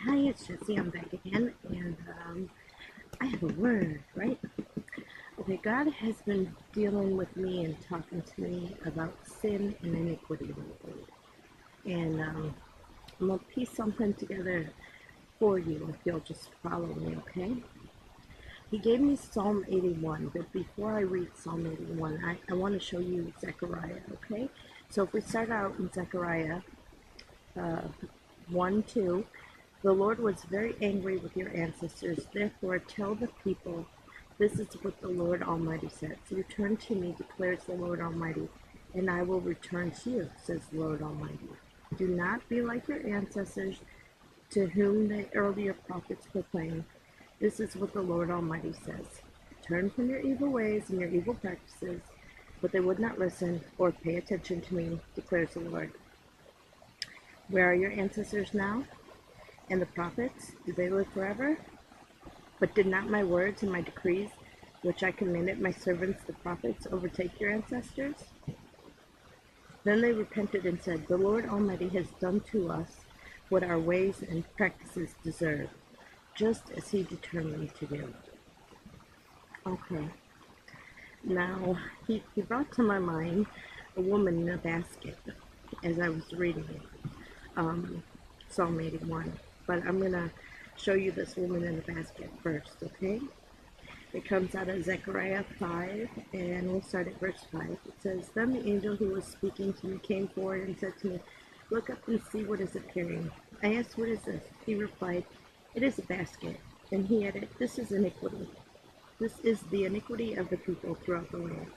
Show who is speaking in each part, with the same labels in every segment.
Speaker 1: Hi, it's Jesse. I'm back again, and I have a word, right? Okay, God has been dealing with me and talking to me about sin and iniquity lately. And I'm going to piece something together for you if you'll just follow me, okay? He gave me Psalm 81, but before I read Psalm 81, I want to show you Zechariah, okay? So if we start out in Zechariah uh, 1 2, the Lord was very angry with your ancestors. Therefore, tell the people, this is what the Lord Almighty says. Return to me, declares the Lord Almighty, and I will return to you, says the Lord Almighty. Do not be like your ancestors, to whom the earlier prophets proclaimed, this is what the Lord Almighty says. Turn from your evil ways and your evil practices, but they would not listen or pay attention to me, declares the Lord. Where are your ancestors now? And the prophets, do they live forever? But did not my words and my decrees, which I commanded my servants the prophets, overtake your ancestors? Then they repented and said, the Lord Almighty has done to us what our ways and practices deserve, just as he determined to do. Okay, now he brought to my mind a woman in a basket as I was reading it, Psalm 81. But I'm going to show you this woman in a basket first, okay? It comes out of Zechariah 5, and we'll start at verse 5. It says, then the angel who was speaking to me came forward and said to me, look up and see what is appearing. I asked, what is this? He replied, it is a basket. And he added, this is iniquity. This is the iniquity of the people throughout the land.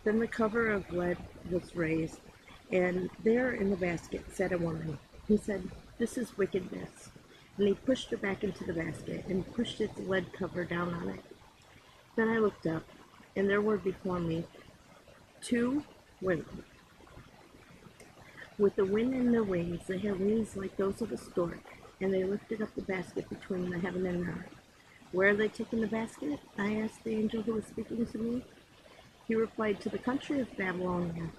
Speaker 1: Then the cover of lead was raised, and there in the basket sat a woman. He said, this is wickedness. And he pushed her back into the basket and pushed its lead cover down on it. Then I looked up, and there were before me two women. With the wind in their wings, they had wings like those of a stork, and they lifted up the basket between the heaven and earth. Where are they taking the basket? I asked the angel who was speaking to me. He replied, to the country of Babylonia,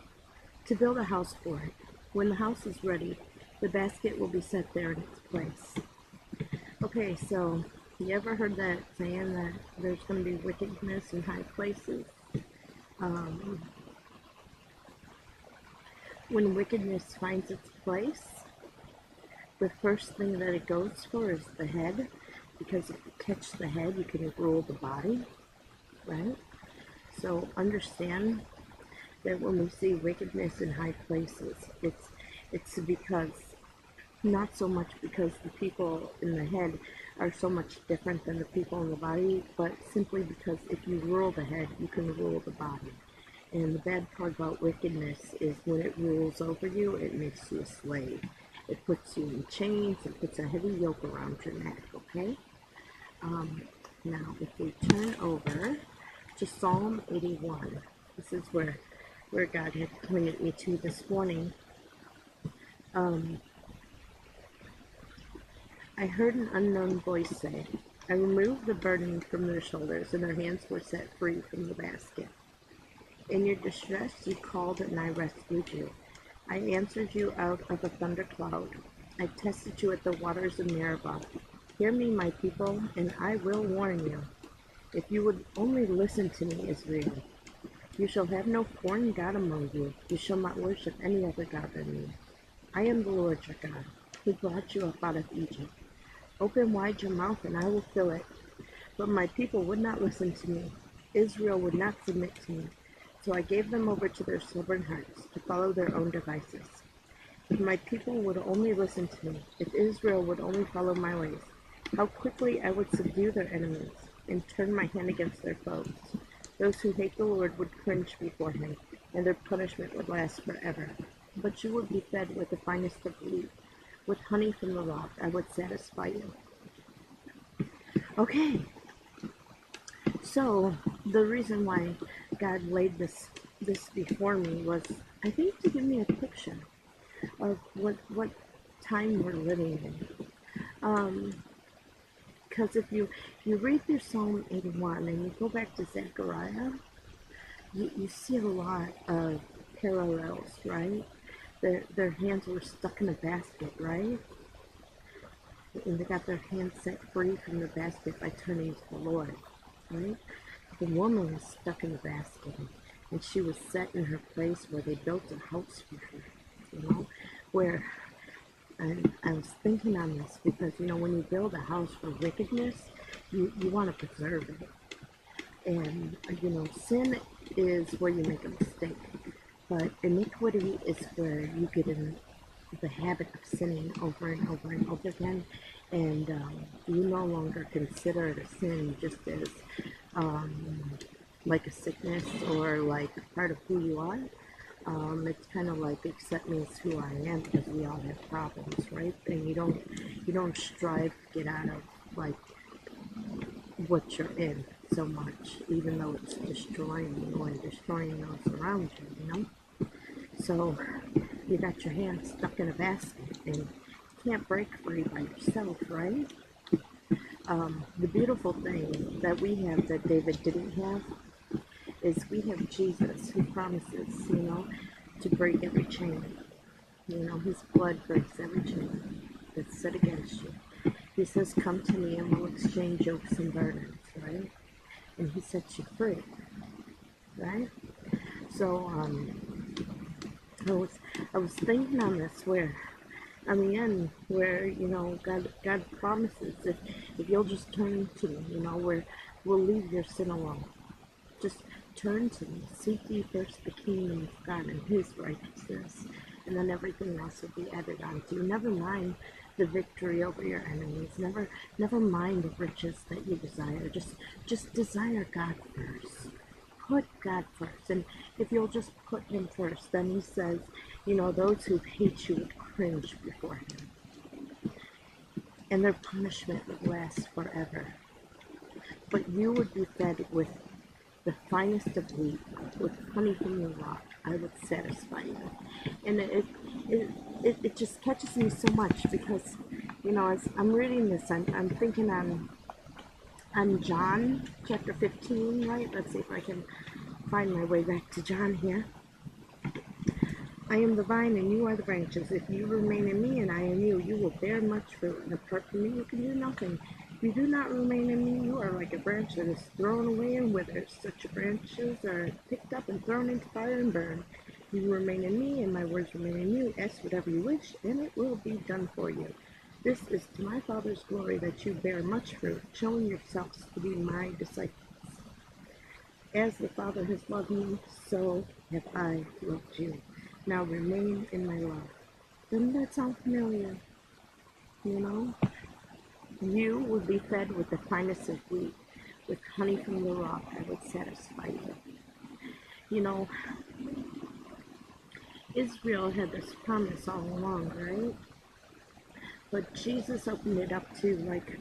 Speaker 1: to build a house for it. When the house is ready, the basket will be set there in its place. Okay, so you ever heard that saying that there's going to be wickedness in high places? Um, when wickedness finds its place, the first thing that it goes for is the head, because if you catch the head, you can rule the body, right? So understand that when we see wickedness in high places, it's because not so much because the people in the head are so much different than the people in the body, but simply because if you rule the head, you can rule the body. And the bad part about wickedness is when it rules over you, it makes you a slave. It puts you in chains, it puts a heavy yoke around your neck, okay? Now, if we turn over to Psalm 81, this is where God had pointed me to this morning. I heard an unknown voice say, I removed the burden from their shoulders, and their hands were set free from the basket. In your distress you called, and I rescued you. I answered you out of a thundercloud. I tested you at the waters of Meribah. Hear me, my people, and I will warn you. If you would only listen to me, Israel, you shall have no foreign god among you. You shall not worship any other god than me. I am the Lord your God, who brought you up out of Egypt. Open wide your mouth, and I will fill it. But my people would not listen to me. Israel would not submit to me. So I gave them over to their stubborn hearts, to follow their own devices. If my people would only listen to me, if Israel would only follow my ways, how quickly I would subdue their enemies, and turn my hand against their foes. Those who hate the Lord would cringe before him, and their punishment would last forever. But you would be fed with the finest of wheat. With honey from the rock, I would satisfy you. Okay, so the reason why God laid this before me was, I think, to give me a picture of what time we're living in. Because if you read through Psalm 81 and you go back to Zechariah, you see a lot of parallels, right? Their hands were stuck in a basket, right? and they got their hands set free from the basket by turning to the Lord, right? The woman was stuck in the basket, and she was set in her place where they built a house for her, where, and I was thinking on this because, when you build a house for wickedness, you want to preserve it. And, sin is where you make a mistake, but iniquity is where you get in the habit of sinning over and over and over again, and you no longer consider it a sin just as like a sickness or like part of who you are. It's kind of like accept me as who I am because we all have problems, right? And you don't strive to get out of like what you're in so much, even though it's destroying you and destroying those around you. So you got your hand stuck in a basket and you can't break free by yourself, right? The beautiful thing that we have that David didn't have is we have Jesus who promises, to break every chain. His blood breaks every chain that's set against you. He says, come to me and we'll exchange yokes and burdens, right? And he sets you free, right? So, I was thinking on this where, on the end, where, God promises if you'll just turn to me, where we'll leave your sin alone. Just turn to me. Seek ye first the kingdom of God and his righteousness, and then everything else will be added on to you. Never mind the victory over your enemies. Never mind the riches that you desire. Just desire God first. Put God first. And if you'll just put him first, then he says, those who hate you would cringe before him. And their punishment would last forever. But you would be fed with the finest of wheat, with honey from the rock. I would satisfy you. And it just catches me so much because, as I'm reading this, I'm thinking on John chapter 15, right? Let's see if I can find my way back to John here. I am the vine and you are the branches. If you remain in me and I in you, you will bear much fruit. And apart from me, you can do nothing. If you do not remain in me, you are like a branch that is thrown away and withers. Such branches are picked up and thrown into fire and burned. You remain in me and my words remain in you. Ask whatever you wish and it will be done for you. This is to my Father's glory that you bear much fruit, showing yourselves to be my disciples. As the Father has loved me, so have I loved you. Now remain in my love. Doesn't that sound familiar? You would be fed with the finest of wheat, with honey from the rock. I would satisfy you. Israel had this promise all along, right? But Jesus opened it up to like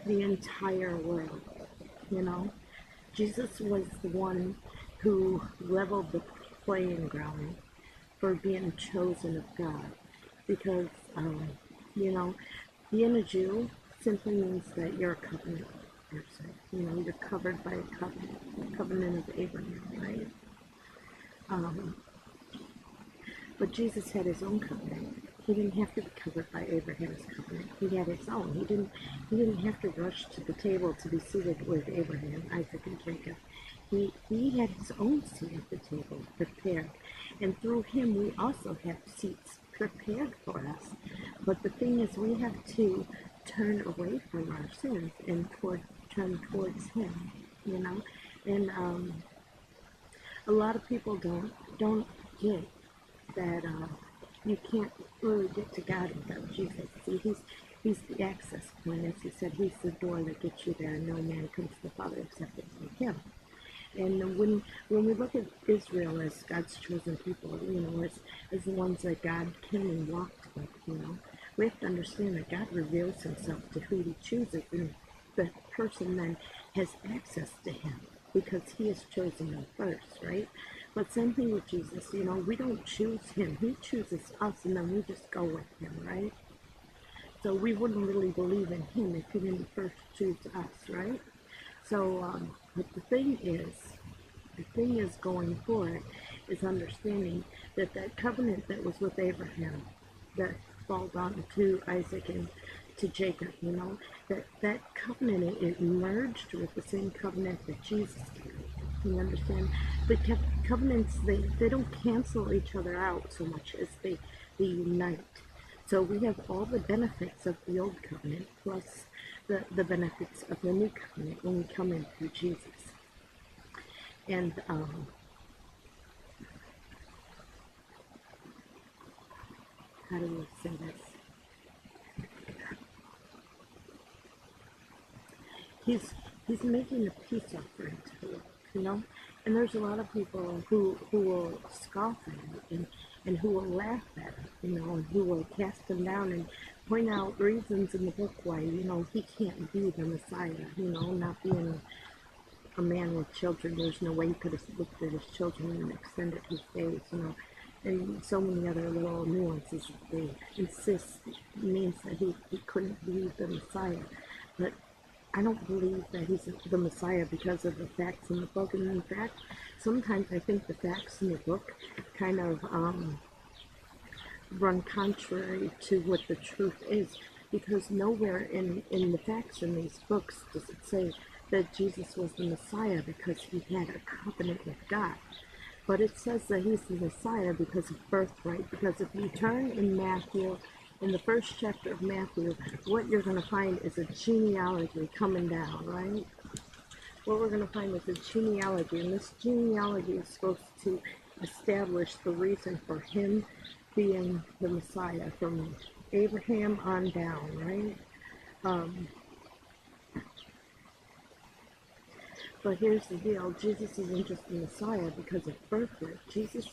Speaker 1: the entire world. Jesus was the one who leveled the playing ground for being chosen of God, because being a Jew simply means that you're a covenant person. You're covered by a covenant of Abraham, right? But Jesus had his own covenant. He didn't have to be covered by Abraham's covenant. He had his own. He didn't have to rush to the table to be seated with Abraham, Isaac, and Jacob. He had his own seat at the table prepared. And through him we also have seats prepared for us. But the thing is, we have to turn away from our sins and turn towards him, And a lot of people don't get that you can't really get to God without Jesus. See, he's the access point. As he said, he's the door that gets you there, and no man comes to the Father except through him. And when we look at Israel as God's chosen people, as the ones that God came and walked with, we have to understand that God reveals himself to who he chooses, and the person then has access to him because he has chosen them first, right? But same thing with Jesus, we don't choose him. He chooses us, and then we just go with him, right? So we wouldn't really believe in him if he didn't first choose us, right? So, but the thing is going forward is understanding that covenant that was with Abraham, that falls on to Isaac and to Jacob, that covenant, it merged with the same covenant that Jesus did. You understand? But covenants, they don't cancel each other out so much as they unite. So we have all the benefits of the old covenant plus the benefits of the new covenant when we come in through Jesus. And how do we say this? He's making a peace offering to the Lord. And there's a lot of people who will scoff at it and who will laugh at it, and who will cast him down and point out reasons in the book why, he can't be the Messiah, not being a man with children. There's no way he could have looked at his children and extended his days, and so many other little nuances that they insist means that he couldn't be the Messiah. But I don't believe that he's the Messiah because of the facts in the book. And in fact, sometimes I think the facts in the book kind of run contrary to what the truth is, because nowhere in the facts in these books does it say that Jesus was the Messiah because he had a covenant with God. But it says that he's the Messiah because of birthright. Because if you turn in Matthew, in the first chapter of Matthew, what you're going to find is a genealogy coming down, right? What we're going to find is a genealogy, and this genealogy is supposed to establish the reason for him being the Messiah from Abraham on down, right? But here's the deal. Jesus isn't just the Messiah because of birthright. Jesus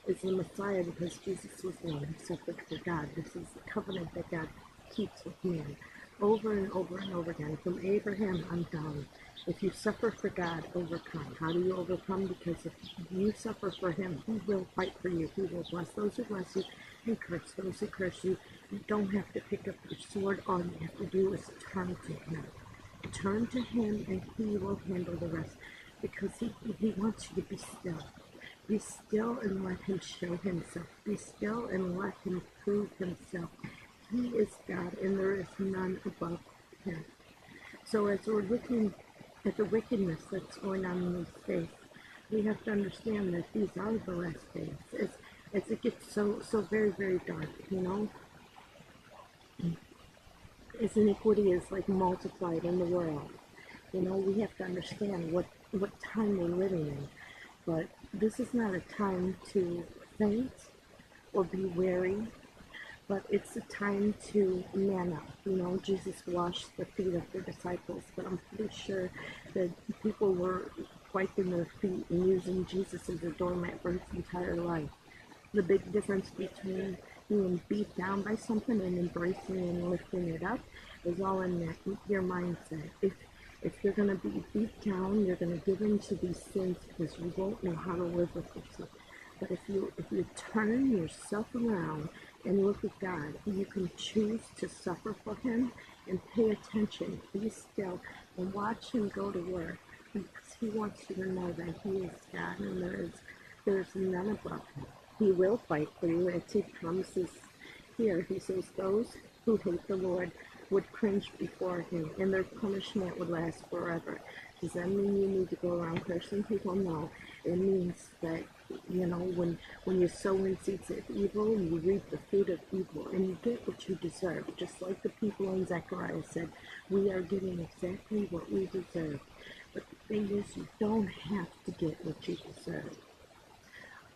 Speaker 1: is the Messiah because Jesus was the one who suffered for God. This is the covenant that God keeps with man over and over and over again, from Abraham on down. If you suffer for God, overcome. How do you overcome? Because if you suffer for him, he will fight for you. He will bless those who bless you and curse those who curse you. You don't have to pick up your sword. All you have to do is turn to him. Turn to him and he will handle the rest, because he wants you to be still. Be still and let him show himself. Be still and let him prove himself. He is God and there is none above him. So as we're looking at the wickedness that's going on in these days, we have to understand that these are the last days. As it gets so very, very dark, as iniquity is like multiplied in the world. We have to understand what time we're living in. But this is not a time to faint or be weary, but it's a time to man up. Jesus washed the feet of the disciples, but I'm pretty sure that people were wiping their feet and using Jesus as a doormat for his entire life. The big difference between being beat down by something and embracing and lifting it up is all in your mindset. If you're going to be beat down, you're going to give in to these sins because you won't know how to live with yourself. But if you turn yourself around and look at God, you can choose to suffer for him and pay attention, be still, and watch him go to work, because he wants you to know that he is God and there is none above him. He will fight for you, as he promises here. He says those who hate the Lord would cringe before him, and their punishment would last forever. Does that mean you need to go around cursing people? No. It means that, when you sow in seeds of evil, you reap the fruit of evil, and you get what you deserve. Just like the people in Zechariah said, we are getting exactly what we deserve. But the thing is, you don't have to get what you deserve.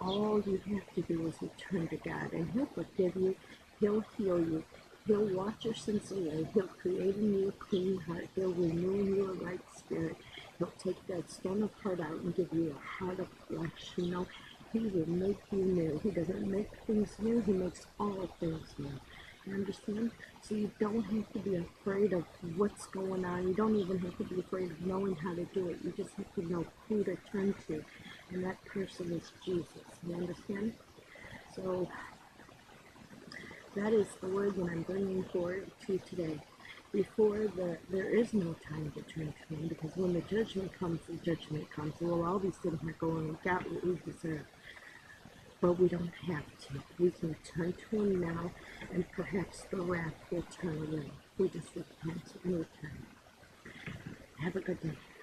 Speaker 1: All you have to do is return to God, and he'll forgive you, he'll heal you, he'll wash your sins away, he'll create in you a clean heart, he'll renew in you a right spirit, he'll take that stone of heart out and give you a heart of flesh. He will make you new. He doesn't make things new, he makes all things new. You understand? So you don't have to be afraid of what's going on. You don't even have to be afraid of knowing how to do it. You just have to know who to turn to. And that person is Jesus. You understand? So that is the word that I'm bringing forward to you today. There is no time to turn to him, because when the judgment comes, we'll all be sitting here going, we got what we deserve. But we don't have to. We can turn to him now, and perhaps the wrath will turn away. We just repent and return. Have a good day.